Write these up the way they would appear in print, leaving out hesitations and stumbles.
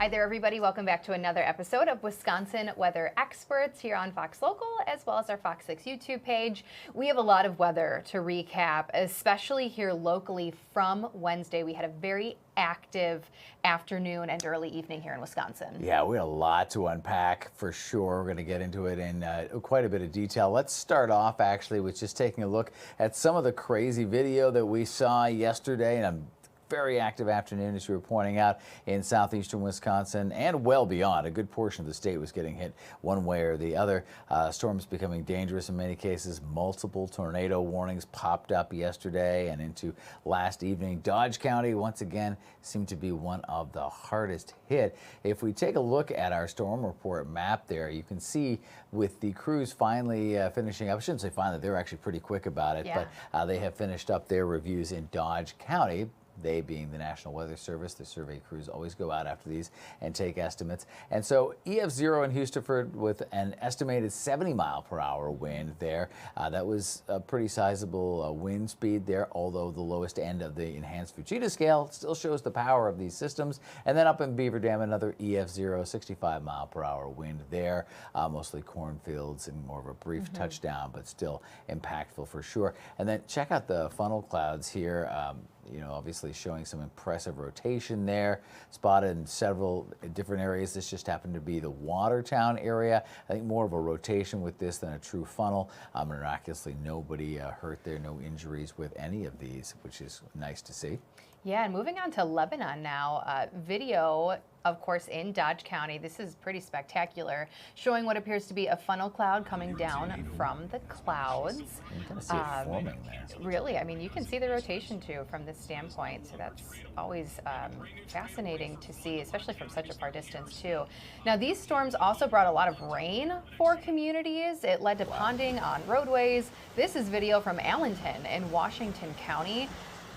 Hi there, everybody. Welcome back to another episode of Wisconsin Weather Experts here on Fox Local, as well as our Fox 6 YouTube page. We have a lot of weather to recap, especially here locally from Wednesday. We had a very active afternoon and early evening here in Wisconsin. Yeah, we had a lot to unpack for sure. We're going to get into it in quite a bit of detail. Let's start off actually with just taking a look at some of the crazy video that we saw yesterday, and I'm very active afternoon, as you were pointing out, in southeastern Wisconsin and well beyond. A good portion of the state was getting hit one way or the other. Storms becoming dangerous in many cases. Multiple tornado warnings popped up yesterday and into last evening. Dodge County, once again, seemed to be one of the hardest hit. If we take a look at our storm report map there, you can see with the crews finally finishing up, I shouldn't say finally, they were actually pretty quick about it, but they have finished up their reviews in Dodge County. They being the National Weather Service. The survey crews always go out after these and take estimates. And so EF0 in Houstonford with an estimated 70-mile-per-hour wind there. That was a pretty sizable wind speed there, although the lowest end of the enhanced Fuchida scale still shows the power of these systems. And then up in Beaver Dam, another EF0, 65-mile-per-hour wind there. Mostly cornfields and more of a brief touchdown, but still impactful for sure. And then check out the funnel clouds here. Obviously showing some impressive rotation there, spotted in several different areas. This just happened to be the Watertown area. I think more of a rotation with this than a true funnel. Miraculously, nobody hurt there, no injuries with any of these, which is nice to see. Yeah, and moving on to Lebanon now, video, of course, in Dodge County. This is pretty spectacular, showing what appears to be a funnel cloud coming down from the clouds. You can see it forming there. Really, I mean, you can see the rotation too from this standpoint, so that's always fascinating to see, especially from such a far distance too. Now, these storms also brought a lot of rain for communities. It led to ponding on roadways. This is video from Allenton in Washington County.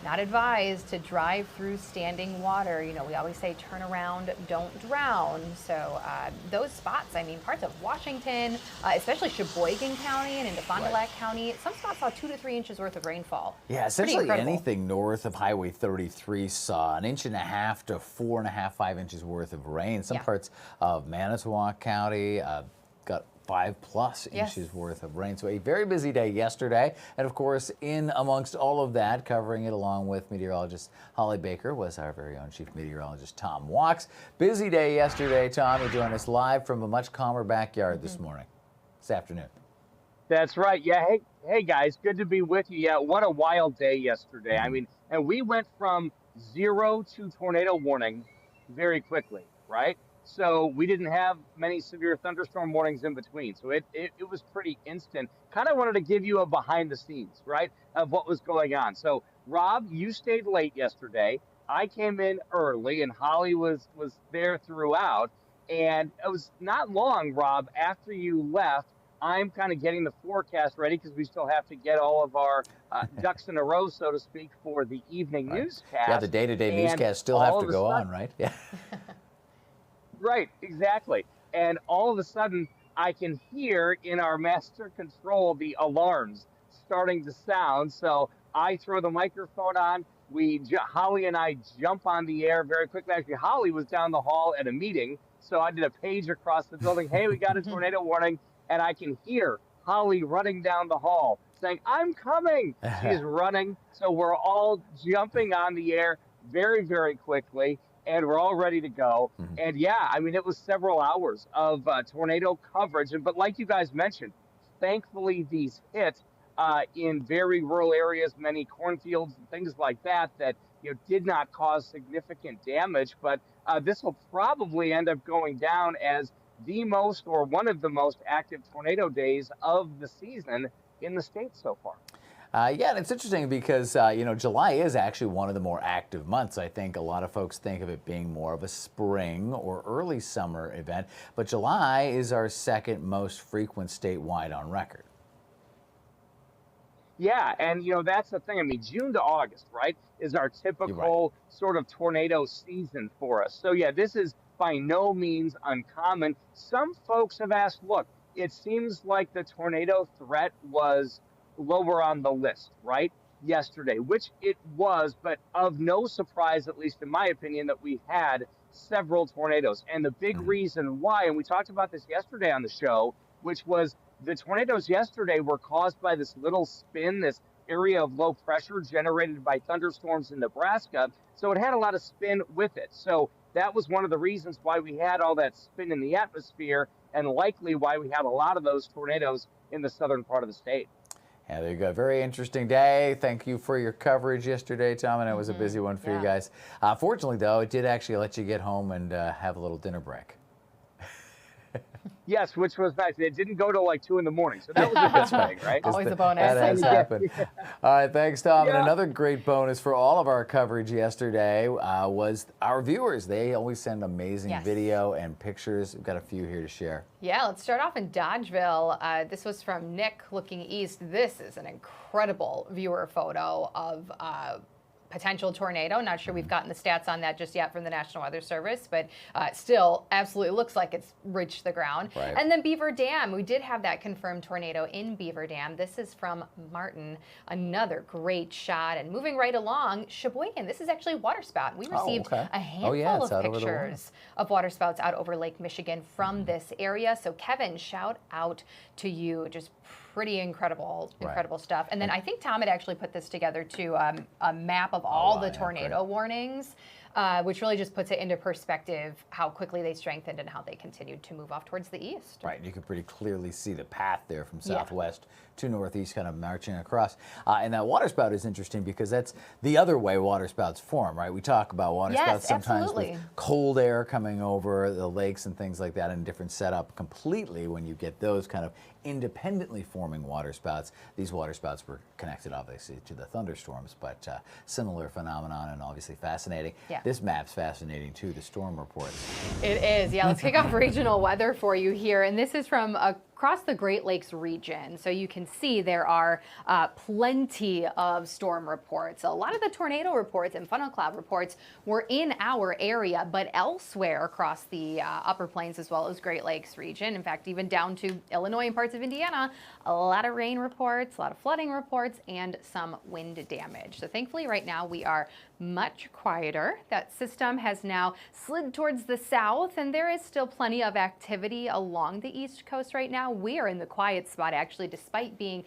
Not advised to drive through standing water. We always say turn around, don't drown. So those spots, I mean, parts of Washington, especially Sheboygan County and into Fond du Lac County, some spots saw 2 to 3 inches worth of rainfall. Yeah, essentially anything north of Highway 33 saw 1.5 inches to 4.5, 5 inches worth of rain. Some parts of Manitowoc County got 5+ inches worth of rain. So a very busy day yesterday. And of course, in amongst all of that, covering it along with meteorologist Holly Baker was our very own chief meteorologist Tom Walks. Busy day yesterday. Tom, you join us live from a much calmer backyard this afternoon. That's right. Yeah. Hey guys, good to be with you. Yeah, what a wild day yesterday. I mean, and we went from 0 to tornado warning very quickly, right? So we didn't have many severe thunderstorm warnings in between. So it was pretty instant. Kind of wanted to give you a behind the scenes, right, of what was going on. So Rob, you stayed late yesterday. I came in early and Holly was there throughout. And it was not long, Rob, after you left, I'm kind of getting the forecast ready because we still have to get all of our ducks in a row, so to speak, for the evening newscast. Yeah, the day-to-day newscast still have to go on, right? Yeah. Right, exactly. And all of a sudden, I can hear in our master control the alarms starting to sound. So I throw the microphone on. Holly and I jump on the air very quickly. Actually, Holly was down the hall at a meeting. So I did a page across the building. Hey, we got a tornado warning. And I can hear Holly running down the hall saying, I'm coming. She's running. So we're all jumping on the air very, very quickly. And we're all ready to go. And yeah, I mean, it was several hours of tornado coverage. But like you guys mentioned, thankfully these hit in very rural areas, many cornfields and things like that did not cause significant damage. But this will probably end up going down as the most or one of the most active tornado days of the season in the state so far. Yeah, and it's interesting because, July is actually one of the more active months. I think a lot of folks think of it being more of a spring or early summer event, but July is our second most frequent statewide on record. Yeah, and, that's the thing. I mean, June to August, right, is our typical sort of tornado season for us. So, yeah, this is by no means uncommon. Some folks have asked, look, it seems like the tornado threat was lower on the list, right, yesterday, which it was, but of no surprise, at least in my opinion, that we had several tornadoes. And the big reason why, and we talked about this yesterday on the show, which was the tornadoes yesterday were caused by this little spin, this area of low pressure generated by thunderstorms in Nebraska. So it had a lot of spin with it. So that was one of the reasons why we had all that spin in the atmosphere, and likely why we had a lot of those tornadoes in the southern part of the state. Yeah, there you go. Very interesting day. Thank you for your coverage yesterday, Tom, and it was a busy one for you guys. Fortunately, though, it did actually let you get home and have a little dinner break. Yes, which was nice. It didn't go till like 2 in the morning, so that was a good thing, right? Always a bonus. That has happened. All right, thanks, Tom. And another great bonus for all of our coverage yesterday was our viewers. They always send amazing video and pictures. We've got a few here to share. Yeah, let's start off in Dodgeville. This was from Nick looking east. This is an incredible viewer photo of potential tornado. Not sure we've gotten the stats on that just yet from the National Weather Service, but still absolutely looks like it's reached the ground. Right. And then Beaver Dam, we did have that confirmed tornado in Beaver Dam. This is from Martin, another great shot. And moving right along, Sheboygan, this is actually waterspout. We received a handful of pictures of waterspouts out over Lake Michigan from this area. So Kevin, shout out to you. Just pretty incredible stuff. And then I think Tom had actually put this together too, a map of all the tornado warnings, which really just puts it into perspective how quickly they strengthened and how they continued to move off towards the east. Right, you can pretty clearly see the path there from southwest to northeast, kind of marching across. And that waterspout is interesting because that's the other way waterspouts form, right? We talk about waterspouts sometimes with cold air coming over the lakes and things like that in a different setup completely when you get those kind of independently forming waterspouts. These waterspouts were connected obviously to the thunderstorms, but similar phenomenon and obviously fascinating. This map's fascinating too, the storm reports. It is, let's kick off regional weather for you here. And this is from across the Great Lakes region. So you can see there are plenty of storm reports. A lot of the tornado reports and funnel cloud reports were in our area, but elsewhere across the upper plains as well as Great Lakes region. In fact, even down to Illinois and parts of Indiana, a lot of rain reports, a lot of flooding reports, and some wind damage. So thankfully right now we are much quieter. That system has now slid towards the south, and there is still plenty of activity along the east coast right now. We are in the quiet spot actually, despite being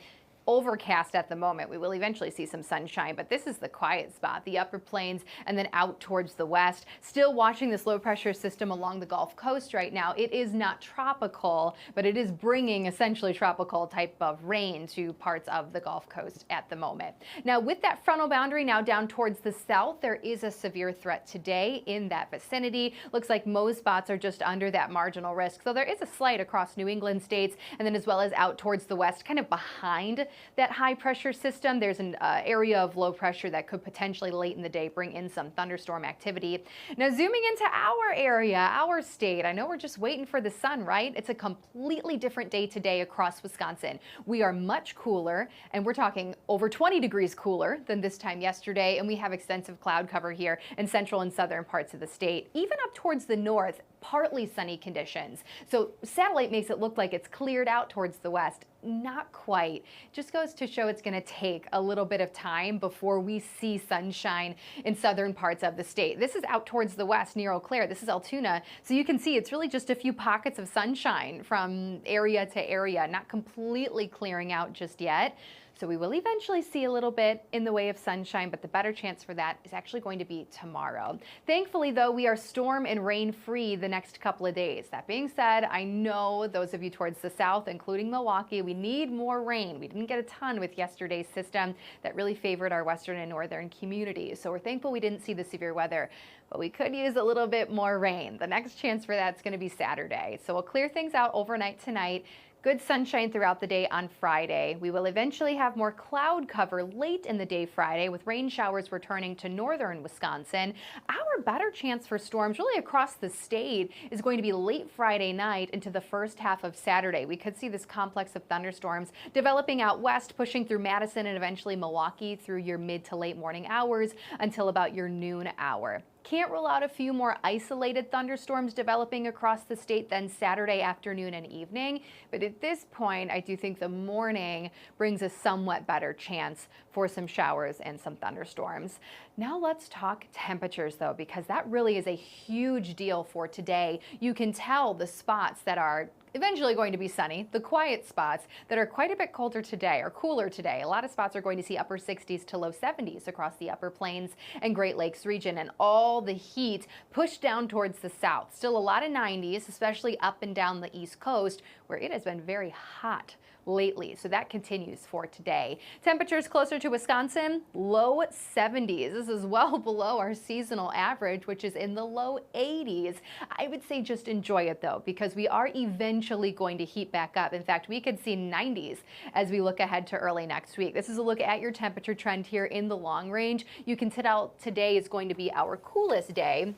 overcast at the moment. We will eventually see some sunshine, but this is the quiet spot, the upper plains and then out towards the west. Still watching this low pressure system along the Gulf Coast right now. It is not tropical, but it is bringing essentially tropical type of rain to parts of the Gulf Coast at the moment. Now with that frontal boundary now down towards the south, there is a severe threat today in that vicinity. Looks like most spots are just under that marginal risk. So there is a slight across New England states and then as well as out towards the west, kind of behind that high pressure system. There's an area of low pressure that could potentially late in the day bring in some thunderstorm activity. Now zooming into our area, our state, I know we're just waiting for the sun, right? It's a completely different day today across Wisconsin. We are much cooler, and we're talking over 20 degrees cooler than this time yesterday, and we have extensive cloud cover here in central and southern parts of the state. Even up towards the north, partly sunny conditions. So satellite makes it look like it's cleared out towards the west. Not quite. Just goes to show it's going to take a little bit of time before we see sunshine in southern parts of the state. This is out towards the west near Eau Claire. This is Altoona. So you can see it's really just a few pockets of sunshine from area to area, not completely clearing out just yet. So we will eventually see a little bit in the way of sunshine, but the better chance for that is actually going to be tomorrow. Thankfully, though, we are storm and rain free the next couple of days. That being said, I know those of you towards the south, including Milwaukee, we need more rain. We didn't get a ton with yesterday's system that really favored our western and northern communities. So we're thankful we didn't see the severe weather, but we could use a little bit more rain. The next chance for that's going to be Saturday. So we'll clear things out overnight tonight. Good sunshine throughout the day on Friday. We will eventually have more cloud cover late in the day Friday with rain showers returning to northern Wisconsin. Our better chance for storms really across the state is going to be late Friday night into the first half of Saturday. We could see this complex of thunderstorms developing out west, pushing through Madison and eventually Milwaukee through your mid to late morning hours until about your noon hour. Can't rule out a few more isolated thunderstorms developing across the state then Saturday afternoon and evening. But at this point, I do think the morning brings a somewhat better chance for some showers and some thunderstorms. Now let's talk temperatures though, because that really is a huge deal for today. You can tell the spots that are eventually going to be sunny, the quiet spots that are quite a bit colder today or cooler today. A lot of spots are going to see upper 60s to low 70s across the Upper Plains and Great Lakes region, and all the heat pushed down towards the south. Still a lot of 90s, especially up and down the East Coast, where it has been very hot lately. So that continues for today. Temperatures closer to Wisconsin, low 70s. This is well below our seasonal average, which is in the low 80s. I would say just enjoy it though, because we are eventually going to heat back up. In fact, we could see 90s as we look ahead to early next week. This is a look at your temperature trend here in the long range. You can tell today is going to be our coolest day,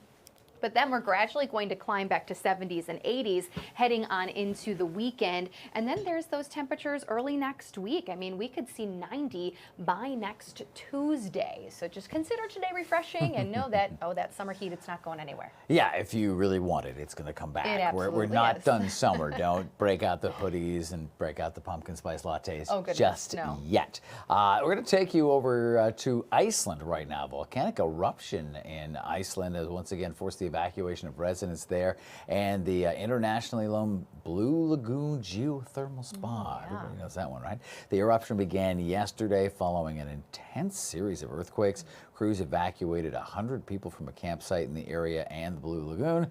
but then we're gradually going to climb back to 70s and 80s heading on into the weekend. And then there's those temperatures early next week. I mean, we could see 90 by next Tuesday. So just consider today refreshing and know that, oh, that summer heat, it's not going anywhere. Yeah, if you really want it, it's going to come back. It absolutely We're not is. done summer. Don't break out the hoodies and break out the pumpkin spice lattes just yet. We're going to take you over to Iceland right now. Volcanic eruption in Iceland has once again forced the evacuation of residents there, and the internationally known Blue Lagoon geothermal spa. Everybody knows that one, right? The eruption began yesterday following an intense series of earthquakes. Crews evacuated 100 people from a campsite in the area and the Blue Lagoon.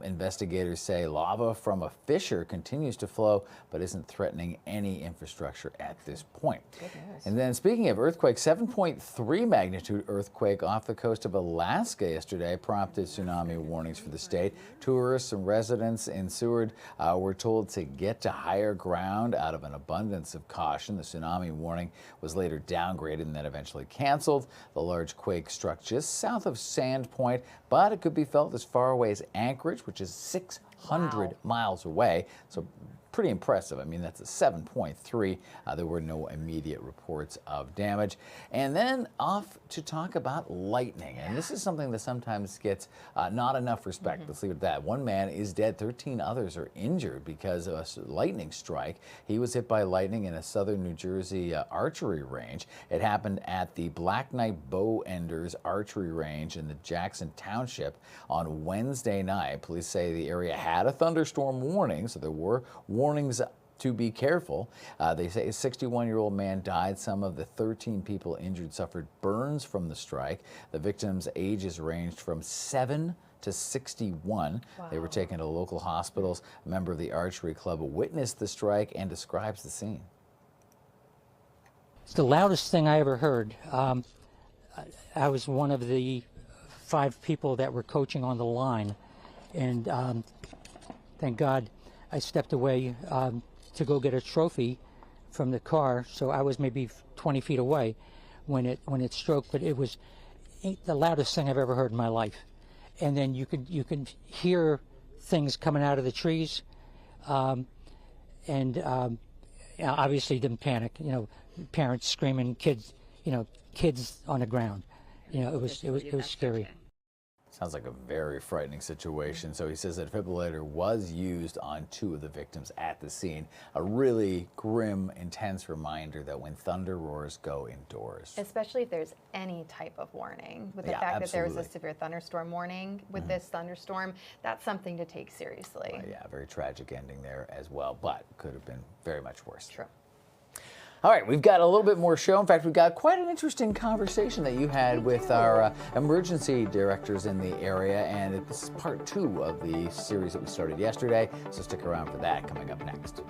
Investigators say lava from a fissure continues to flow, but isn't threatening any infrastructure at this point. Good news. And then speaking of earthquakes, 7.3 magnitude earthquake off the coast of Alaska yesterday prompted tsunami warnings for the state. Tourists and residents in Seward were told to get to higher ground out of an abundance of caution. The tsunami warning was later downgraded and then eventually canceled. The large quake struck just south of Sand Point, but it could be felt as far away as Anchorage, which is 600 miles away. So pretty impressive. I mean, that's a 7.3. There were no immediate reports of damage. And then off to talk about lightning. And this is something that sometimes gets not enough respect. Let's leave it at that. One man is dead. 13 others are injured because of a lightning strike. He was hit by lightning in a southern New Jersey archery range. It happened at the Black Knight Bow Enders archery range in the Jackson Township on Wednesday night. Police say the area had a thunderstorm warning, so there were warnings to be careful. They say a 61-year-old man died. Some of the 13 people injured suffered burns from the strike. The victims' ages ranged from 7 to 61. Wow. They were taken to local hospitals. A member of the archery club witnessed the strike and describes the scene. It's the loudest thing I ever heard. I was one of the 5 people that were coaching on the line, and thank God I stepped away to go get a trophy from the car, so I was maybe 20 feet away when it struck, but it was the loudest thing I've ever heard in my life. And then you could hear things coming out of the trees, and obviously didn't panic. You know, parents screaming, kids on the ground. You know, it was scary. Sounds like a very frightening situation. So he says that a defibrillator was used on 2 of the victims at the scene. A really grim, intense reminder that when thunder roars, go indoors. Especially if there's any type of warning. With the fact that there was a severe thunderstorm warning with this thunderstorm, that's something to take seriously. Yeah, very tragic ending there as well, but could have been very much worse. True. All right, we've got a little bit more show. In fact, we've got quite an interesting conversation that you had with our emergency directors in the area, and this is part 2 of the series that we started yesterday, so stick around for that coming up next.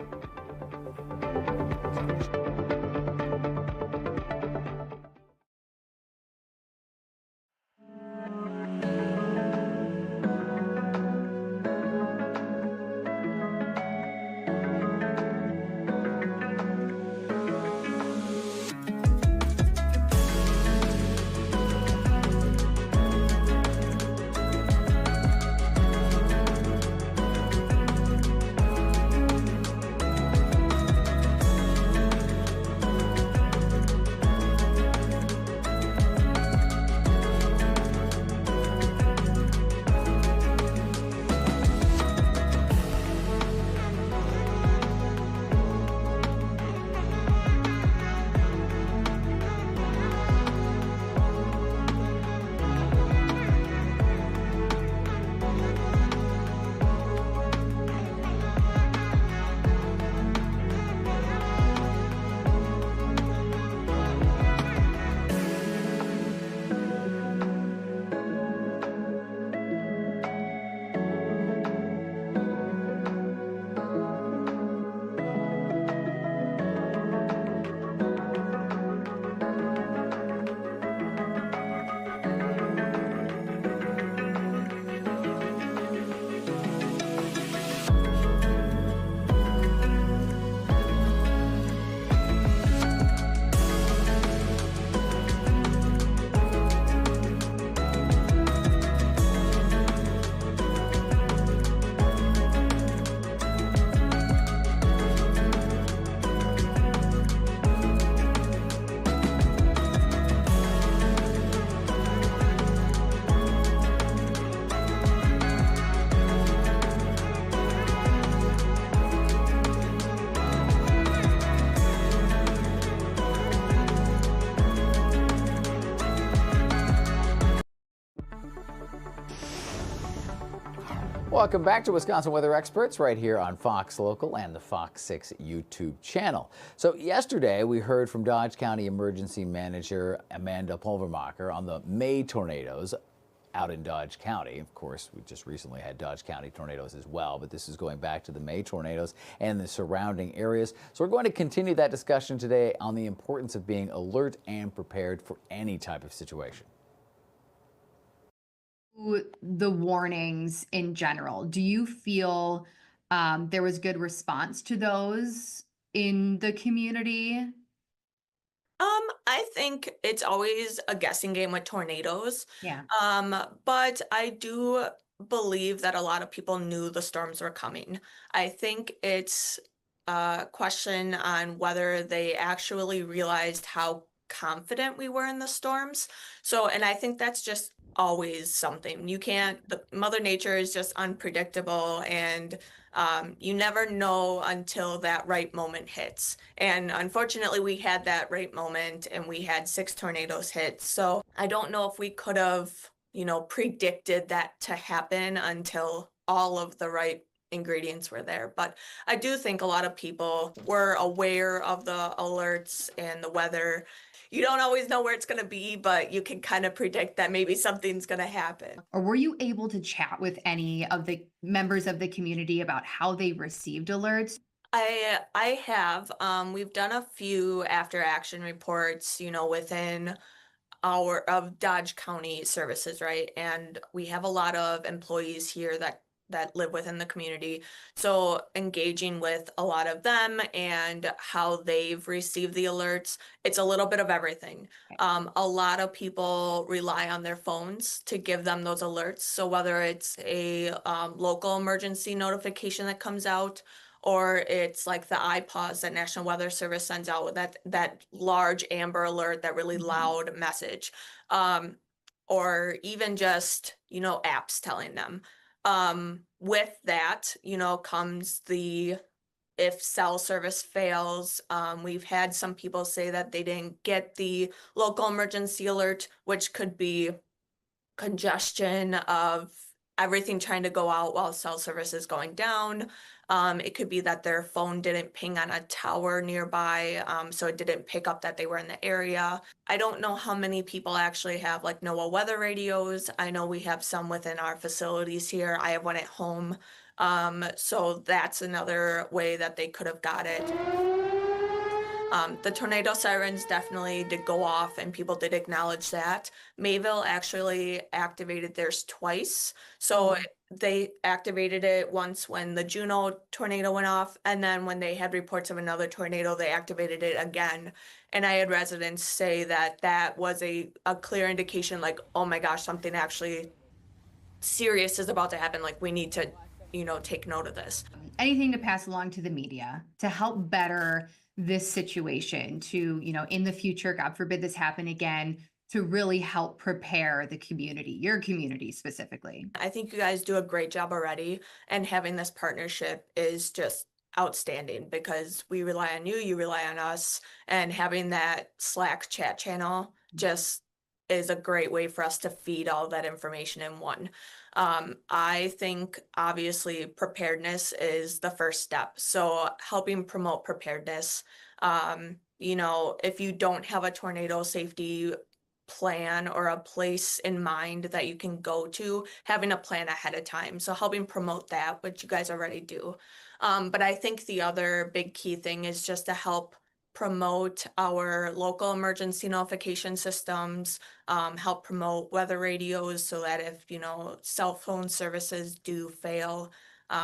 Welcome back to Wisconsin Weather Experts right here on Fox Local and the Fox 6 YouTube channel. So yesterday we heard from Dodge County Emergency Manager Amanda Pulvermacher on the May tornadoes out in Dodge County. Of course, we just recently had Dodge County tornadoes as well, but this is going back to the May tornadoes and the surrounding areas. So we're going to continue that discussion today on the importance of being alert and prepared for any type of situation. The warnings in general, do you feel there was good response to those in the community? I think it's always a guessing game with tornadoes. Yeah. But I do believe that a lot of people knew the storms were coming. I think it's a question on whether they actually realized how confident we were in the storms. So, and I think that's just always something. Mother Nature is just unpredictable, and you never know until that right moment hits. And unfortunately, we had that right moment and we had 6 tornadoes hit. So I don't know if we could have, predicted that to happen until all of the right ingredients were there. But I do think a lot of people were aware of the alerts and the weather. You don't always know where it's going to be, but you can kind of predict that maybe something's going to happen. Or were you able to chat with any of the members of the community about how they received alerts? I have. We've done a few after action reports, within of Dodge County services, right? And we have a lot of employees here that live within the community. So engaging with a lot of them and how they've received the alerts, it's a little bit of everything. A lot of people rely on their phones to give them those alerts. So whether it's a local emergency notification that comes out, or it's like the iPaws that National Weather Service sends out with that large amber alert, that really loud message, or even just, apps telling them. With that, comes if cell service fails. We've had some people say that they didn't get the local emergency alert, which could be congestion of everything trying to go out while cell service is going down. It could be that their phone didn't ping on a tower nearby, so it didn't pick up that they were in the area. I don't know how many people actually have like NOAA weather radios. I know we have some within our facilities here. I have one at home. So that's another way that they could have got it. The tornado sirens definitely did go off, and people did acknowledge that. Mayville actually activated theirs twice. So they activated it once when the Juneau tornado went off, and then when they had reports of another tornado, they activated it again. And I had residents say that was a clear indication, like, oh my gosh, something actually serious is about to happen. Like, we need to, take note of this. Anything to pass along to the media to help better this situation, to, in the future, God forbid this happen again, to really help prepare the community, your community specifically? I think you guys do a great job already, and having this partnership is just outstanding because we rely on you, you rely on us, and having that Slack chat channel just is a great way for us to feed all that information in one. I think obviously preparedness is the first step. So helping promote preparedness, if you don't have a tornado safety plan or a place in mind that you can go to, having a plan ahead of time. So helping promote that, which you guys already do. But I think the other big key thing is just to help promote our local emergency notification systems, help promote weather radios so that if, cell phone services do fail,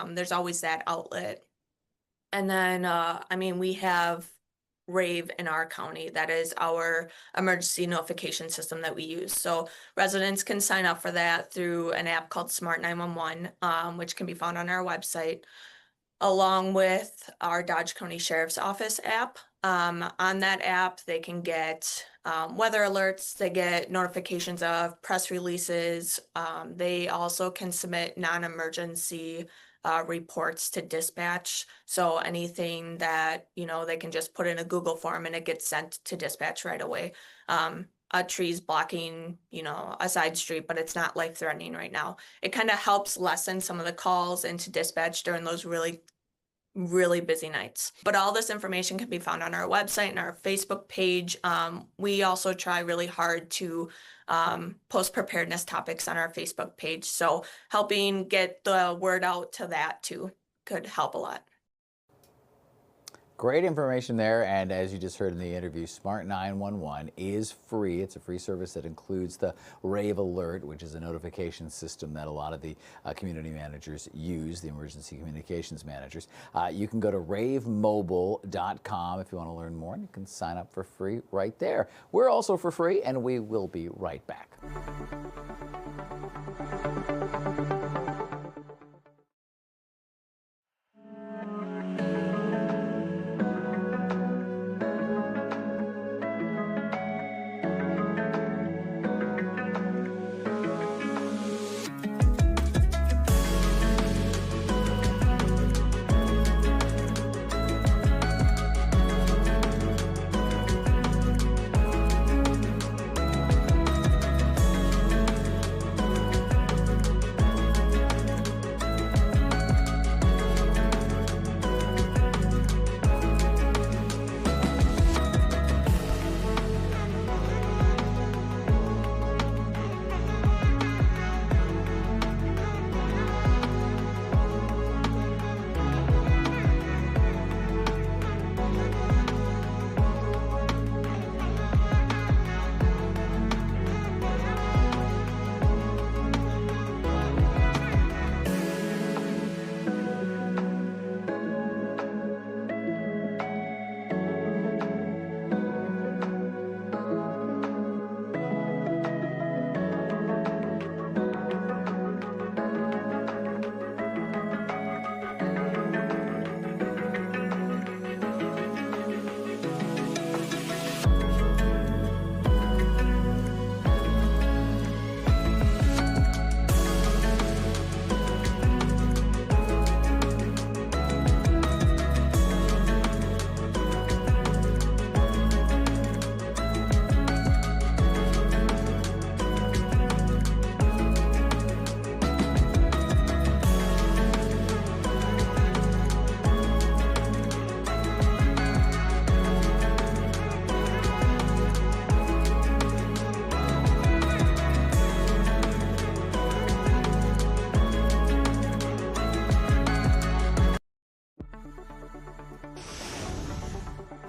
there's always that outlet. And then, we have Rave in our county. That is our emergency notification system that we use. So residents can sign up for that through an app called Smart 911, which can be found on our website, along with our Dodge County Sheriff's Office app. On that app, they can get weather alerts, they get notifications of press releases. They also can submit non-emergency reports to dispatch. So anything that, they can just put in a Google form and it gets sent to dispatch right away. trees blocking, a side street, but it's not life threatening right now. It kind of helps lessen some of the calls into dispatch during those really, really busy nights. But all this information can be found on our website and our Facebook page. We also try really hard to post preparedness topics on our Facebook page. So helping get the word out to that too could help a lot. Great information there, and as you just heard in the interview, Smart 911 is free. It's a free service that includes the Rave Alert, which is a notification system that a lot of the community managers use, the emergency communications managers. You can go to ravemobile.com if you want to learn more, and you can sign up for free right there. We're also for free, and we will be right back.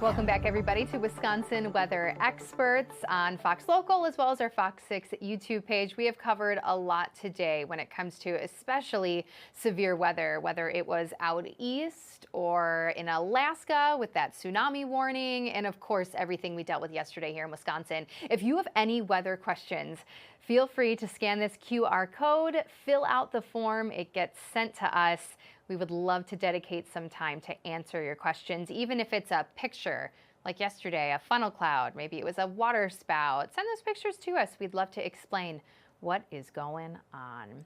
Welcome back, everybody, to Wisconsin Weather Experts on Fox Local, as well as our Fox 6 YouTube page. We have covered a lot today when it comes to especially severe weather, whether it was out east or in Alaska with that tsunami warning, and of course, everything we dealt with yesterday here in Wisconsin. If you have any weather questions, feel free to scan this QR code, fill out the form, it gets sent to us. We would love to dedicate some time to answer your questions, even if it's a picture, like yesterday, a funnel cloud, maybe it was a water spout. Send those pictures to us. We'd love to explain what is going on.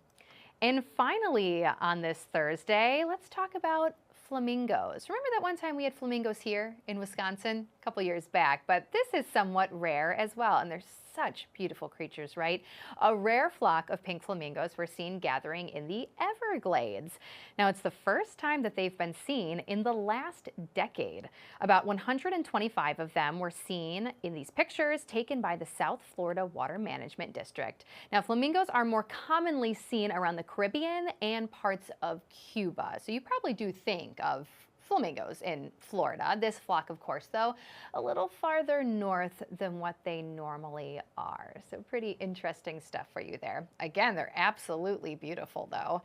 And finally, on this Thursday, let's talk about flamingos. Remember that one time we had flamingos here in Wisconsin a couple years back, but this is somewhat rare as well, and they're such beautiful creatures, right? A rare flock of pink flamingos were seen gathering in the Everglades. Now, it's the first time that they've been seen in the last decade. About 125 of them were seen in these pictures taken by the South Florida Water Management District. Now, flamingos are more commonly seen around the Caribbean and parts of Cuba. So you probably do think of flamingos in Florida. This flock, of course, though, a little farther north than what they normally are. So pretty interesting stuff for you there. Again, they're absolutely beautiful, though,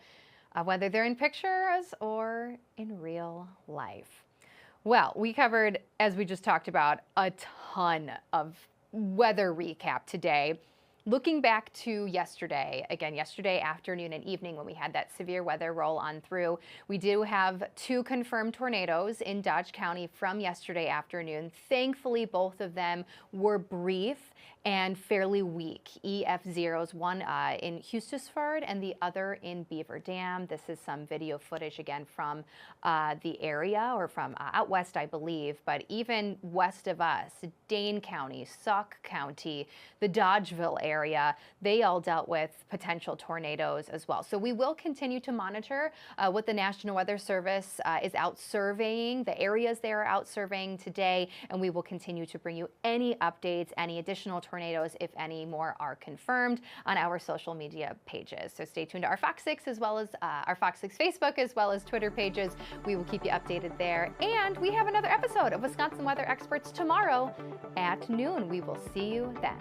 whether they're in pictures or in real life. Well, we covered, as we just talked about, a ton of weather recap today. looking back to yesterday, again, yesterday afternoon and evening when we had that severe weather roll on through, we do have 2 confirmed tornadoes in Dodge County from yesterday afternoon. Thankfully, both of them were brief and fairly weak. EF0s, one in Hustisford and the other in Beaver Dam. This is some video footage again from the area, or from out west, I believe, but even west of us, Dane County, Sauk County, the Dodgeville area, they all dealt with potential tornadoes as well. So we will continue to monitor what the National Weather Service is out surveying, the areas they are out surveying today, and we will continue to bring you any updates, any additional tornadoes, if any more are confirmed, on our social media pages. So stay tuned to our Fox 6 as well as our Fox 6 Facebook as well as Twitter pages. We will keep you updated there. And we have another episode of Wisconsin Weather Experts tomorrow at noon. We will see you then.